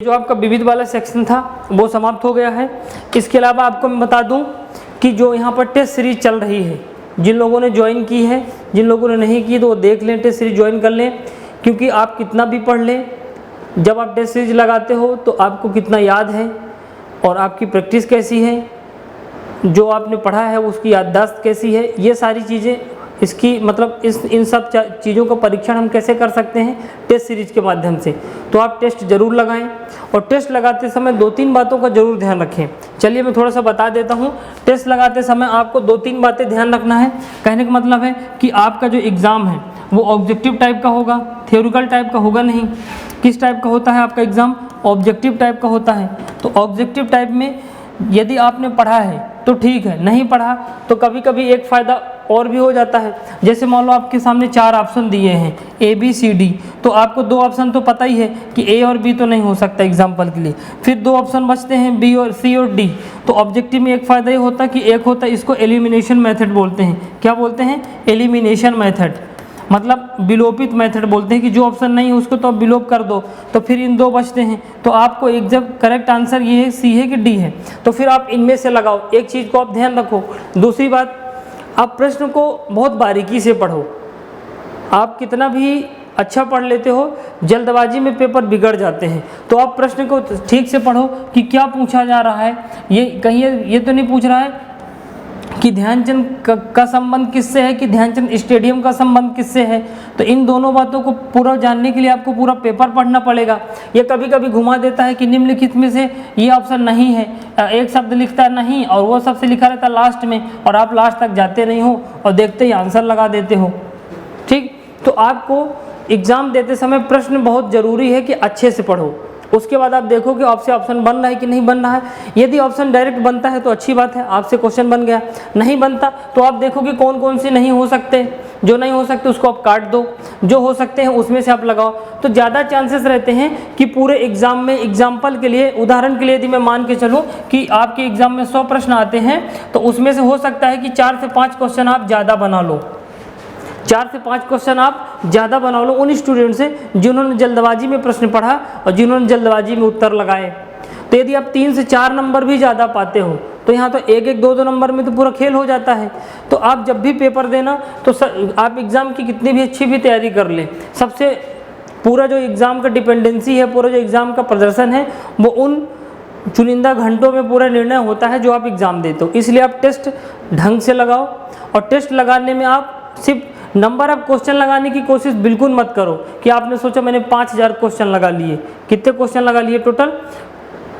जो आपका विविध वाला सेक्शन था वो समाप्त हो गया है। इसके अलावा आपको मैं बता दूं कि जो यहाँ पर टेस्ट सीरीज चल रही है, जिन लोगों ने ज्वाइन की है, जिन लोगों ने नहीं की तो वो देख लें, टेस्ट सीरीज ज्वाइन कर लें। क्योंकि आप कितना भी पढ़ लें, जब आप टेस्ट सीरीज लगाते हो तो आपको कितना याद है और आपकी प्रैक्टिस कैसी है, जो आपने पढ़ा है उसकी याददाश्त कैसी है, ये सारी चीज़ें इसकी मतलब इन सब चीज़ों का परीक्षण हम कैसे कर सकते हैं, टेस्ट सीरीज के माध्यम से। तो आप टेस्ट ज़रूर लगाएं और टेस्ट लगाते समय 2-3 बातों का ज़रूर ध्यान रखें। चलिए मैं थोड़ा सा बता देता हूं। टेस्ट लगाते समय आपको 2-3 बातें ध्यान रखना है। कहने का मतलब है कि आपका जो एग्ज़ाम है वो ऑब्जेक्टिव टाइप का होगा, थ्योरिकल टाइप का होगा नहीं। किस टाइप का होता है आपका एग्ज़ाम? ऑब्जेक्टिव टाइप का होता है। तो ऑब्जेक्टिव टाइप में यदि आपने पढ़ा है तो ठीक है, नहीं पढ़ा तो कभी कभी एक फ़ायदा और भी हो जाता है। जैसे मान लो आपके सामने 4 ऑप्शन दिए हैं A B C D, तो आपको 2 ऑप्शन तो पता ही है कि A और B तो नहीं हो सकता एग्जाम्पल के लिए, फिर 2 ऑप्शन बचते हैं B और C और D। तो ऑब्जेक्टिव में एक फ़ायदा ये होता है कि एक होता है, इसको एलिमिनेशन मेथड बोलते हैं। क्या बोलते हैं? एलिमिनेशन मेथड, मतलब विलोपित मेथड बोलते हैं कि जो ऑप्शन नहीं है उसको तो आप विलोप कर दो, तो फिर इन 2 बचते हैं। तो आपको एग्जैक्ट करेक्ट आंसर ये है C है कि D है, तो फिर आप इनमें से लगाओ। एक चीज़ को आप ध्यान रखो। दूसरी बात, आप प्रश्न को बहुत बारीकी से पढ़ो। आप कितना भी अच्छा पढ़ लेते हो, जल्दबाजी में पेपर बिगड़ जाते हैं। तो आप प्रश्न को ठीक से पढ़ो कि क्या पूछा जा रहा है। ये कहीं ये तो नहीं पूछ रहा है कि ध्यानचंद का संबंध किससे है, कि ध्यानचंद स्टेडियम का संबंध किससे है। तो इन दोनों बातों को पूरा जानने के लिए आपको पूरा पेपर पढ़ना पड़ेगा। ये कभी कभी घुमा देता है कि निम्नलिखित में से ये ऑप्शन नहीं है, एक शब्द लिखता है नहीं और वो शब्द लिखा रहता है लास्ट में, और आप लास्ट तक जाते नहीं हो और देखते ही आंसर लगा देते हो। ठीक, तो आपको एग्ज़ाम देते समय प्रश्न बहुत ज़रूरी है कि अच्छे से पढ़ो। उसके बाद आप देखो कि आपसे ऑप्शन बन रहा है कि नहीं बन रहा है। यदि ऑप्शन डायरेक्ट बनता है तो अच्छी बात है, आपसे क्वेश्चन बन गया। नहीं बनता तो आप देखो कि कौन कौन से नहीं हो सकते। जो नहीं हो सकते उसको आप काट दो, जो हो सकते हैं उसमें से आप लगाओ। तो ज़्यादा चांसेस रहते हैं कि पूरे एग्जाम में, एग्जाम्पल के लिए, उदाहरण के लिए यदि मैं मान के चलूँ कि आपके एग्जाम में 100 प्रश्न आते हैं तो उसमें से हो सकता है कि 4 से 5 क्वेश्चन आप ज़्यादा बना लो। 4 से 5 क्वेश्चन आप ज़्यादा बना लो उन स्टूडेंट से जिन्होंने जल्दबाजी में प्रश्न पढ़ा और जिन्होंने जल्दबाजी में उत्तर लगाए। तो यदि आप 3 से 4 नंबर भी ज़्यादा पाते हो तो यहाँ तो 1-1, 2-2 नंबर में तो पूरा खेल हो जाता है। तो आप जब भी पेपर देना तो आप एग्ज़ाम की कितनी भी अच्छी भी तैयारी कर लें, सबसे पूरा जो एग्ज़ाम का डिपेंडेंसी है, पूरा जो एग्ज़ाम का प्रदर्शन है वो उन चुनिंदा घंटों में पूरा निर्णय होता है जो आप एग्ज़ाम देते हो। इसलिए आप टेस्ट ढंग से लगाओ और टेस्ट लगाने में आप सिर्फ नंबर ऑफ क्वेश्चन लगाने की कोशिश बिल्कुल मत करो कि आपने सोचा मैंने 5000 क्वेश्चन लगा लिए। कितने क्वेश्चन लगा लिए? टोटल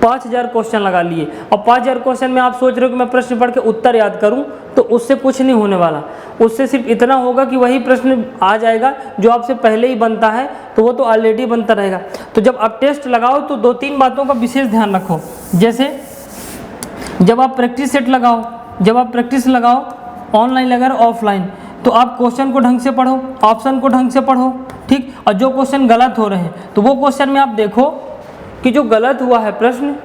5000 क्वेश्चन लगा लिए। और 5000 क्वेश्चन में आप सोच रहे हो कि मैं प्रश्न पढ़ के उत्तर याद करूं, तो उससे कुछ नहीं होने वाला। उससे सिर्फ इतना होगा कि वही प्रश्न आ जाएगा जो आपसे पहले ही बनता है, तो वो तो ऑलरेडी बनता रहेगा। तो जब आप टेस्ट लगाओ तो 2-3 बातों का विशेष ध्यान रखो। जैसे जब आप प्रैक्टिस सेट लगाओ, जब आप प्रैक्टिस लगाओ, ऑनलाइन लगा ऑफलाइन, तो आप क्वेश्चन को ढंग से पढ़ो, ऑप्शन को ढंग से पढ़ो। ठीक, और जो क्वेश्चन गलत हो रहे हैं तो वो क्वेश्चन में आप देखो कि जो गलत हुआ है प्रश्न,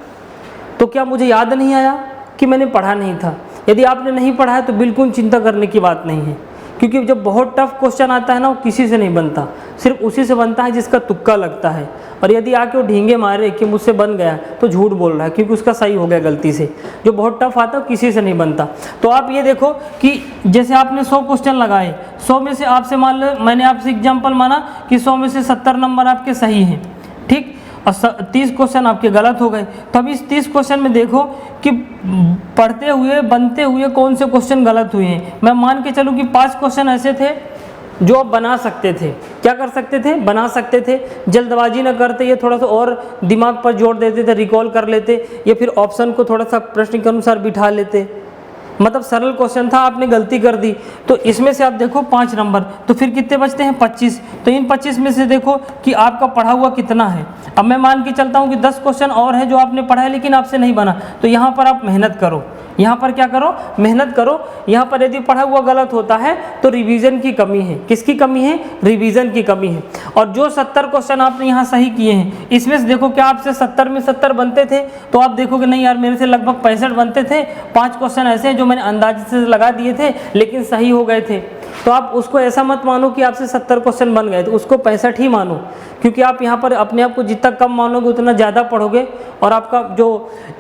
तो क्या मुझे याद नहीं आया कि मैंने पढ़ा नहीं था। यदि आपने नहीं पढ़ा है तो बिल्कुल चिंता करने की बात नहीं है, क्योंकि जब बहुत टफ क्वेश्चन आता है ना, वो किसी से नहीं बनता, सिर्फ उसी से बनता है जिसका तुक्का लगता है। और यदि आके वो ढींगे मारे कि मुझसे बन गया तो झूठ बोल रहा है, क्योंकि उसका सही हो गया गलती से। जो बहुत टफ आता है वो किसी से नहीं बनता। तो आप ये देखो कि जैसे आपने 100 क्वेश्चन लगाए, 100 में से आपसे मान लो, मैंने आपसे एग्जाम्पल माना कि 100 में से 70 नंबर आपके सही हैं। ठीक, और 30 क्वेश्चन आपके गलत हो गए। तो अब इस 30 क्वेश्चन में देखो कि पढ़ते हुए, बनते हुए कौन से क्वेश्चन गलत हुए हैं। मैं मान के चलूँ कि 5 क्वेश्चन ऐसे थे जो आप बना सकते थे। क्या कर सकते थे? बना सकते थे। जल्दबाजी न करते, ये थोड़ा सा और दिमाग पर जोर देते थे, रिकॉल कर लेते, या फिर ऑप्शन को थोड़ा सा प्रश्न के अनुसार बिठा लेते। मतलब सरल क्वेश्चन था, आपने गलती कर दी, तो इसमें से आप देखो 5 नंबर, तो फिर कितने बचते हैं? 25। तो इन 25 में से देखो कि आपका पढ़ा हुआ कितना है। अब मैं मान के चलता हूँ कि 10 क्वेश्चन और है जो आपने पढ़ा है लेकिन आपसे नहीं बना, तो यहाँ पर आप मेहनत करो। यहाँ पर क्या करो? मेहनत करो। यहाँ पर यदि पढ़ा हुआ गलत होता है तो रिवीजन की कमी है। किसकी कमी है? रिवीजन की कमी है। और जो 70 क्वेश्चन आपने यहाँ सही किए हैं, इसमें से देखो क्या आपसे 70 में 70 बनते थे? तो आप देखोगे नहीं यार, मेरे से लगभग 65 बनते थे। 5 क्वेश्चन ऐसे हैं जो मैंने अंदाजे से लगा दिए थे लेकिन सही हो गए थे। तो आप उसको ऐसा मत मानो कि आपसे 70 क्वेश्चन बन गए, तो उसको 65 ही मानो, क्योंकि आप यहाँ पर अपने आप को जितना कम मानोगे उतना ज़्यादा पढ़ोगे, और आपका जो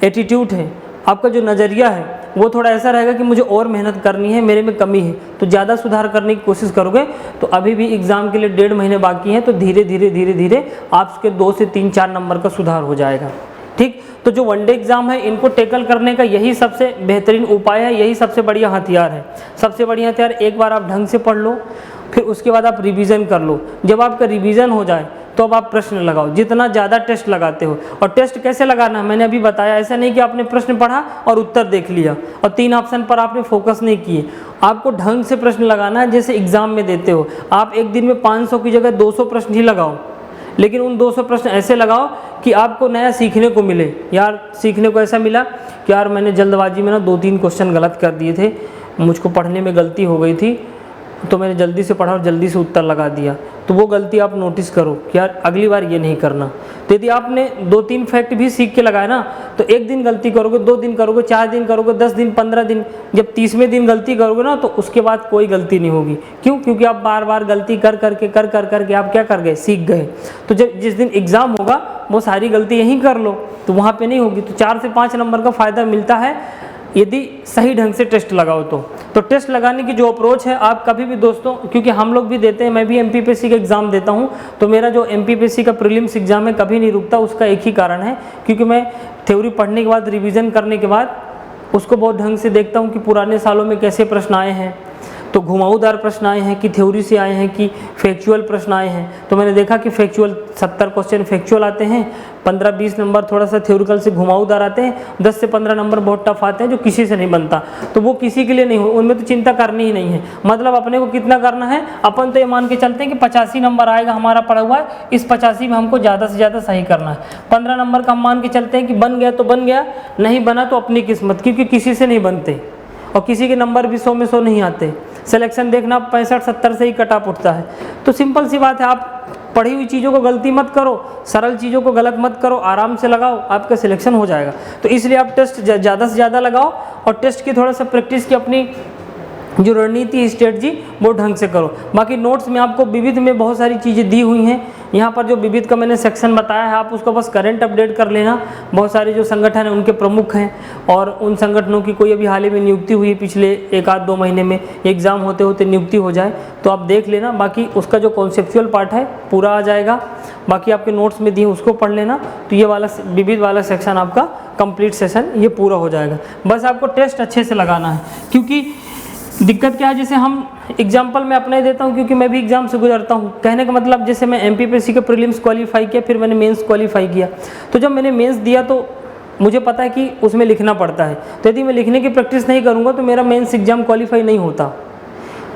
एटीट्यूड है, आपका जो नज़रिया है वो थोड़ा ऐसा रहेगा कि मुझे और मेहनत करनी है, मेरे में कमी है, तो ज़्यादा सुधार करने की कोशिश करोगे। तो अभी भी एग्ज़ाम के लिए 1.5 महीने बाकी हैं, तो धीरे धीरे आपके 2 से 3-4 नंबर का सुधार हो जाएगा। ठीक, तो जो वनडे एग्ज़ाम है इनको टैकल करने का यही सबसे बेहतरीन उपाय है, यही सबसे बढ़िया हथियार है। सबसे बढ़िया हथियार, एक बार आप ढंग से पढ़ लो, फिर उसके बाद आप रिवीजन कर लो। जब आपका रिवीजन हो जाए तो अब आप प्रश्न लगाओ, जितना ज़्यादा टेस्ट लगाते हो। और टेस्ट कैसे लगाना है मैंने अभी बताया, ऐसा नहीं कि आपने प्रश्न पढ़ा और उत्तर देख लिया और 3 ऑप्शन पर आपने फोकस नहीं किए। आपको ढंग से प्रश्न लगाना है, जैसे एग्ज़ाम में देते हो। आप एक दिन में 500 की जगह 200 प्रश्न ही लगाओ, लेकिन उन 200 प्रश्न ऐसे लगाओ कि आपको नया सीखने को मिले। यार सीखने को ऐसा मिला कि यार मैंने जल्दबाजी में ना 2-3 क्वेश्चन गलत कर दिए थे, मुझको पढ़ने में गलती हो गई थी, तो मैंने जल्दी से पढ़ा और जल्दी से उत्तर लगा दिया। तो वो गलती आप नोटिस करो कि यार अगली बार ये नहीं करना। तो यदि आपने 2-3 फैक्ट भी सीख के लगाए ना, तो एक दिन गलती करोगे, 2 दिन करोगे, 4 दिन करोगे, 10 दिन, 15 दिन, जब 30वें दिन गलती करोगे ना, तो उसके बाद कोई गलती नहीं होगी। क्यों? क्योंकि आप बार बार गलती कर करके आप क्या कर गए, सीख गए। तो जब जिस दिन एग्ज़ाम होगा वो सारी गलती यहीं कर लो, तो वहाँ पर नहीं होगी। तो 4 से 5 नंबर का फ़ायदा मिलता है यदि सही ढंग से टेस्ट लगाओ तो टेस्ट लगाने की जो अप्रोच है, आप कभी भी दोस्तों, क्योंकि हम लोग भी देते हैं, मैं भी MPPSC का एग्ज़ाम देता हूं, तो मेरा जो MPPSC का प्रीलिम्स एग्ज़ाम है कभी नहीं रुकता। उसका एक ही कारण है, क्योंकि मैं थ्योरी पढ़ने के बाद, रिवीजन करने के बाद उसको बहुत ढंग से देखता हूँ कि पुराने सालों में कैसे प्रश्न आए हैं, तो घुमाऊदार प्रश्न आए हैं कि थ्योरी से आए हैं कि फैक्चुअल प्रश्न आए हैं। तो मैंने देखा कि फैक्चुअल 70 क्वेश्चन फैक्चुअल आते हैं, 15-20 नंबर थोड़ा सा थ्योरिकल से घुमाऊदार आते हैं, 10 से 15 नंबर बहुत टफ आते हैं जो किसी से नहीं बनता। तो वो किसी के लिए नहीं हो, उनमें तो चिंता करनी ही नहीं है। मतलब अपने को कितना करना है, अपन तो ये मान के चलते हैं कि 85 नंबर आएगा हमारा पढ़ा हुआ है, इस 85 में हमको ज़्यादा से ज़्यादा सही करना है। 15 नंबर का हम मान के चलते हैं कि बन गया तो बन गया, नहीं बना तो अपनी किस्मत, क्योंकि किसी से नहीं बनते और किसी के नंबर भी 100 में 100 नहीं आते। सिलेक्शन देखना 65-70 से ही कट ऑफ उठता है। तो सिंपल सी बात है, आप पढ़ी हुई चीज़ों को गलती मत करो, सरल चीज़ों को गलत मत करो, आराम से लगाओ, आपका सिलेक्शन हो जाएगा। तो इसलिए आप टेस्ट ज़्यादा से ज़्यादा लगाओ और टेस्ट की थोड़ा सा प्रैक्टिस की अपनी जो रणनीति स्ट्रेटजी वो ढंग से करो। बाकी नोट्स में आपको विविध में बहुत सारी चीज़ें दी हुई हैं। यहाँ पर जो विविध का मैंने सेक्शन बताया है, आप उसको बस करंट अपडेट कर लेना। बहुत सारे जो संगठन हैं उनके प्रमुख हैं और उन संगठनों की कोई अभी हाल ही में नियुक्ति हुई है, पिछले 1-2 महीने में एग्ज़ाम होते होते नियुक्ति हो जाए तो आप देख लेना। बाकी उसका जो कॉन्सेप्चुअल पार्ट है पूरा आ जाएगा। बाकी आपके नोट्स में दिए उसको पढ़ लेना, तो ये वाला विविध वाला सेक्शन आपका कंप्लीट सेशन ये पूरा हो जाएगा। बस आपको टेस्ट अच्छे से लगाना है, क्योंकि दिक्कत क्या है, जैसे हम एग्जाम्पल मैं अपना ही देता हूँ, क्योंकि मैं भी एग्जाम से गुजरता हूँ। कहने का मतलब, जैसे मैं MPPSC के प्रीलिम्स क्वालिफाई किया, फिर मैंने मेंस क्वालिफाई किया। तो जब मैंने मेंस दिया तो मुझे पता है कि उसमें लिखना पड़ता है, तो यदि मैं लिखने की प्रैक्टिस नहीं करूँगा तो मेरा मेंस एग्जाम क्वालिफाई नहीं होता।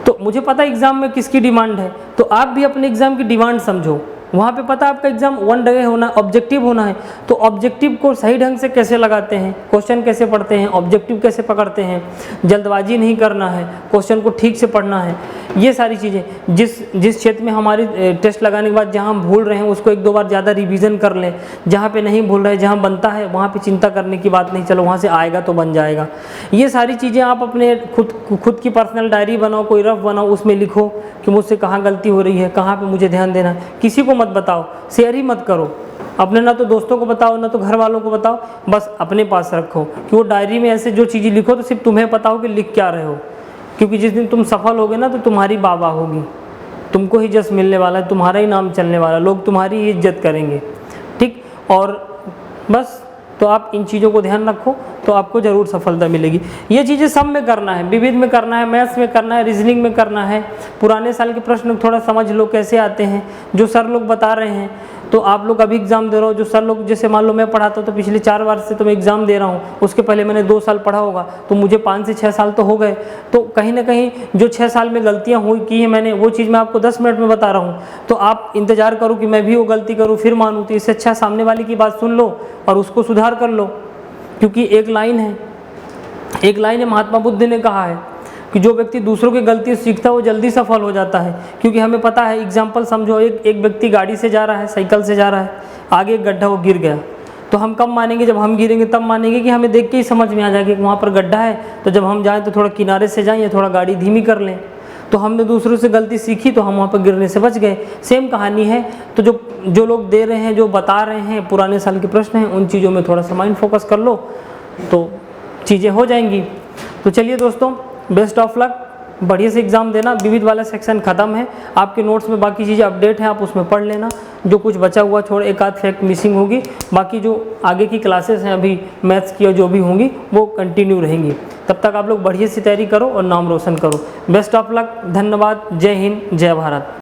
तो मुझे पता है एग्ज़ाम में किसकी डिमांड है, तो आप भी अपने एग्ज़ाम की डिमांड समझो। वहाँ पे पता है आपका एग्जाम वन डे होना, ऑब्जेक्टिव होना है, तो ऑब्जेक्टिव को सही ढंग से कैसे लगाते हैं, क्वेश्चन कैसे पढ़ते हैं, ऑब्जेक्टिव कैसे पकड़ते हैं, जल्दबाजी नहीं करना है, क्वेश्चन को ठीक से पढ़ना है। ये सारी चीज़ें जिस क्षेत्र में हमारी टेस्ट लगाने के बाद जहाँ हम भूल रहे हैं उसको 1-2 बार ज़्यादा रिवीजन कर लें। जहाँ पे नहीं भूल रहे, जहाँ बनता है वहाँ पे चिंता करने की बात नहीं, चलो वहाँ से आएगा तो बन जाएगा। ये सारी चीज़ें आप अपने खुद की पर्सनल डायरी बनाओ, कोई रफ बनाओ, उसमें लिखो कि मुझसे कहाँ गलती हो रही है, कहाँ पर मुझे ध्यान देना है। किसी को मत बताओ, शेयर ही मत करो अपने, ना तो दोस्तों को बताओ ना तो घर वालों को बताओ, बस अपने पास रखो। कि वो डायरी में ऐसे जो चीज़ें लिखो तो सिर्फ तुम्हें पता हो कि लिख क्या रहे हो, क्योंकि जिस दिन तुम सफल होगे ना तो तुम्हारी बाबा होगी, तुमको ही जस मिलने वाला है, तुम्हारा ही नाम चलने वाला, लोग तुम्हारी ही इज्जत करेंगे। ठीक, और बस तो आप इन चीज़ों को ध्यान रखो तो आपको ज़रूर सफलता मिलेगी। ये चीज़ें सब में करना है, विविध में करना है, मैथ्स में करना है, रीजनिंग में करना है। पुराने साल के प्रश्न थोड़ा समझ लो कैसे आते हैं, जो सर लोग बता रहे हैं। तो आप लोग अभी एग्ज़ाम दे रहे हो, जो सर लोग, जैसे मान लो मैं पढ़ाता हूँ तो पिछले 4 वर्ष से तो मैं एग्ज़ाम दे रहा हूँ, उसके पहले मैंने 2 साल पढ़ा होगा, तो मुझे 5 से 6 साल तो हो गए। तो कहीं ना कहीं जो 6 साल में गलतियाँ हुई की हैं मैंने, वो चीज़ मैं आपको 10 मिनट में बता रहा हूँ। तो आप इंतज़ार करो कि मैं भी वो गलती करूँ फिर मानूँ, तो इससे अच्छा सामने वाले की बात सुन लो और उसको सुधार कर लो। क्योंकि एक लाइन है महात्मा बुद्ध ने कहा है कि जो व्यक्ति दूसरों की गलती सीखता है वो जल्दी सफल हो जाता है। क्योंकि हमें पता है, एग्जाम्पल समझो, एक व्यक्ति गाड़ी से जा रहा है, साइकिल से जा रहा है, आगे एक गड्ढा, वो गिर गया, तो हम कब मानेंगे, जब हम गिरेंगे तब मानेंगे कि हमें देख के ही समझ में आ जाएगा कि वहाँ पर गड्ढा है, तो जब हम जाएँ तो थोड़ा किनारे से जाएँ या थोड़ा गाड़ी धीमी कर लें। तो हमने दूसरों से गलती सीखी तो हम वहाँ पर गिरने से बच गए। सेम कहानी है। तो जो लोग दे रहे हैं, जो बता रहे हैं पुराने साल के प्रश्न हैं, उन चीज़ों में थोड़ा सा माइंड फोकस कर लो तो चीज़ें हो जाएंगी। तो चलिए दोस्तों, बेस्ट ऑफ लक, बढ़िया से एग्ज़ाम देना। विविध वाला सेक्शन ख़त्म है, आपके नोट्स में बाकी चीज़ें अपडेट हैं, आप उसमें पढ़ लेना। जो कुछ बचा हुआ छोड़ एक आध फैक्ट मिसिंग होगी, बाकी जो आगे की क्लासेस हैं अभी मैथ्स की और जो भी होंगी वो कंटिन्यू रहेंगी। तब तक आप लोग बढ़िया सी तैयारी करो और नाम रोशन करो। बेस्ट ऑफ लक, धन्यवाद, जय हिंद, जय भारत।